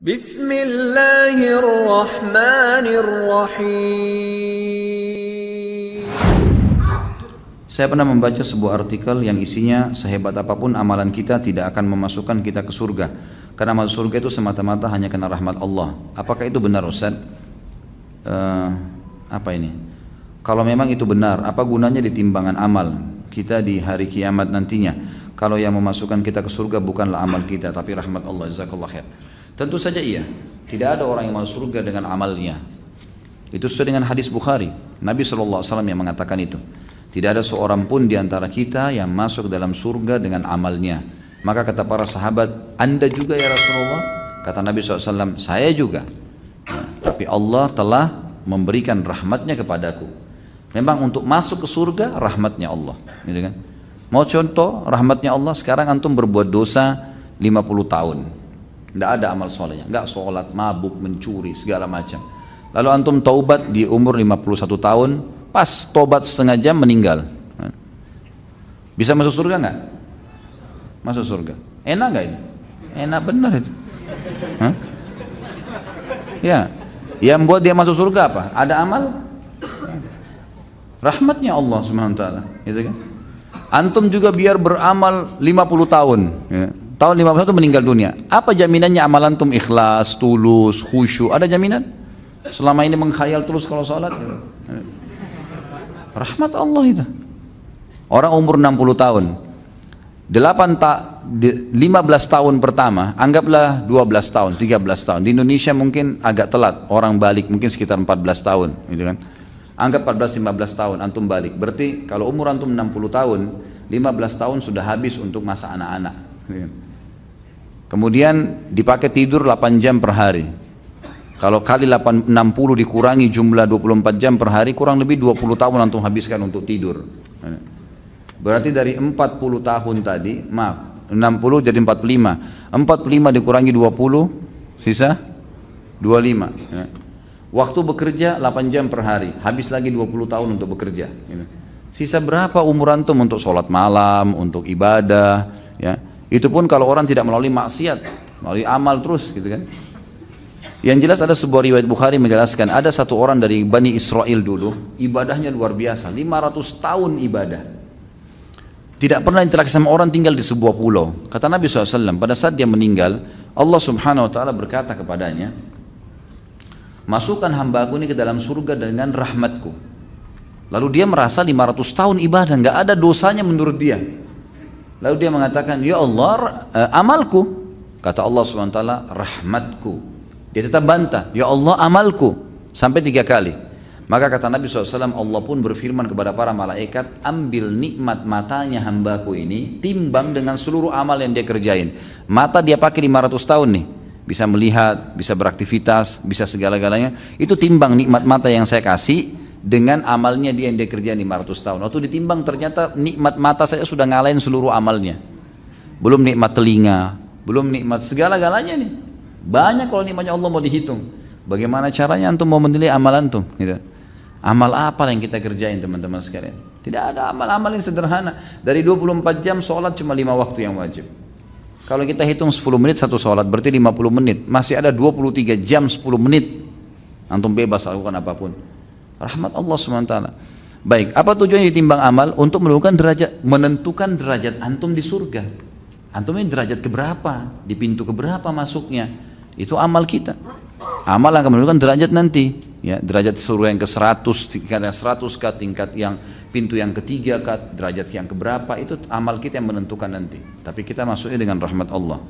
Bismillahirrahmanirrahim. Saya pernah membaca sebuah artikel yang isinya sehebat apapun amalan kita tidak akan memasukkan kita ke surga. Karena masuk surga itu semata-mata hanya karena rahmat Allah. Apakah itu benar, Ustaz? Apa ini? Kalau memang itu benar, apa gunanya di timbangan amal kita di hari kiamat nantinya? Kalau yang memasukkan kita ke surga bukanlah amal kita, tapi rahmat Allah. Jazakallah khair. Tentu saja iya. Tidak ada orang yang masuk surga dengan amalnya. Itu sesuai dengan hadis Bukhari. Nabi SAW yang mengatakan itu. Tidak ada seorang pun di antara kita yang masuk dalam surga dengan amalnya. Maka kata para sahabat, Anda juga ya Rasulullah? Kata Nabi SAW, saya juga. Ya, tapi Allah telah memberikan rahmatnya kepadaku. Memang untuk masuk ke surga, rahmatnya Allah. Gitu kan? Mau contoh rahmatnya Allah, sekarang antum berbuat dosa 50 tahun. Tidak ada amal solehnya. Enggak sholat, mabuk, mencuri, segala macam. Lalu antum taubat di umur 51 tahun, pas tobat setengah jam meninggal. Bisa masuk surga enggak? Masuk surga. Enak enggak ini? Enak benar itu. Hah? Ya. Yang buat dia masuk surga apa? Ada amal? Rahmatnya Allah Subhanahu wa taala, gitu kan? Antum juga biar beramal 50 tahun, ya. Tahun 51 meninggal dunia. Apa jaminannya amal antum ikhlas, tulus, khusyuk? Ada jaminan? Selama ini mengkhayal terus kalau sholat? Rahmat Allah itu. Orang umur 60 tahun, 15 tahun pertama, anggaplah 12 tahun, 13 tahun. Di Indonesia mungkin agak telat, orang balik mungkin sekitar 14 tahun, gitu kan? Anggap 14-15 tahun antum balik. Berarti kalau umur antum 60 tahun, 15 tahun sudah habis untuk masa anak-anak. Kemudian dipakai tidur 8 jam per hari. Kalau kali 60 dikurangi jumlah 24 jam per hari, kurang lebih 20 tahun antum habiskan untuk tidur. Berarti dari 40 tahun tadi, maaf, 60 jadi 45. 45 dikurangi 20, sisa 25. Waktu bekerja 8 jam per hari, habis lagi 20 tahun untuk bekerja. Sisa berapa umur antum untuk sholat malam, untuk ibadah, ya? Itu pun kalau orang tidak melalui maksiat, melalui amal terus, gitu kan? Yang jelas ada sebuah riwayat Bukhari menjelaskan, ada satu orang dari Bani Israel dulu, ibadahnya luar biasa, 500 tahun ibadah. Tidak pernah interaksi sama orang, tinggal di sebuah pulau. Kata Nabi SAW, pada saat dia meninggal, Allah Subhanahu wa ta'ala berkata kepadanya, masukkan hambaku ini ke dalam surga dengan rahmatku. Lalu dia merasa 500 tahun ibadah, nggak ada dosanya menurut dia. Lalu dia mengatakan, ya Allah, amalku. Kata Allah SWT, rahmatku. Dia tetap bantah, ya Allah, amalku. Sampai 3 kali. Maka kata Nabi SAW, Allah pun berfirman kepada para malaikat, ambil nikmat matanya hambaku ini, timbang dengan seluruh amal yang dia kerjain. Mata dia pakai 500 tahun nih. Bisa melihat, bisa beraktivitas, bisa segala-galanya. Itu timbang nikmat mata yang saya kasih dengan amalnya dia yang dia kerjain 500 tahun. Waktu ditimbang ternyata nikmat mata saya sudah ngalahin seluruh amalnya. Belum nikmat telinga, belum nikmat segala-galanya nih. Banyak kalau nikmatnya Allah mau dihitung. Bagaimana caranya antum mau menilai amal antum? Gitu. Amal apa yang kita kerjain teman-teman sekalian? Tidak ada amal-amal yang sederhana. Dari 24 jam sholat cuma 5 waktu yang wajib. Kalau kita hitung 10 menit satu sholat berarti 50 menit. Masih ada 23 jam 10 menit. Antum bebas lakukan apapun. Rahmat Allah SWT. Baik, apa tujuannya ditimbang amal? Untuk menentukan derajat antum di surga. Antum ini derajat keberapa? Di pintu keberapa masuknya? Itu amal kita. Amal akan menentukan derajat nanti. Ya, derajat surga yang ke-100, tingkat yang 100 kah, tingkat yang pintu yang ketiga kah, derajat yang keberapa, itu amal kita yang menentukan nanti. Tapi kita masuknya dengan rahmat Allah.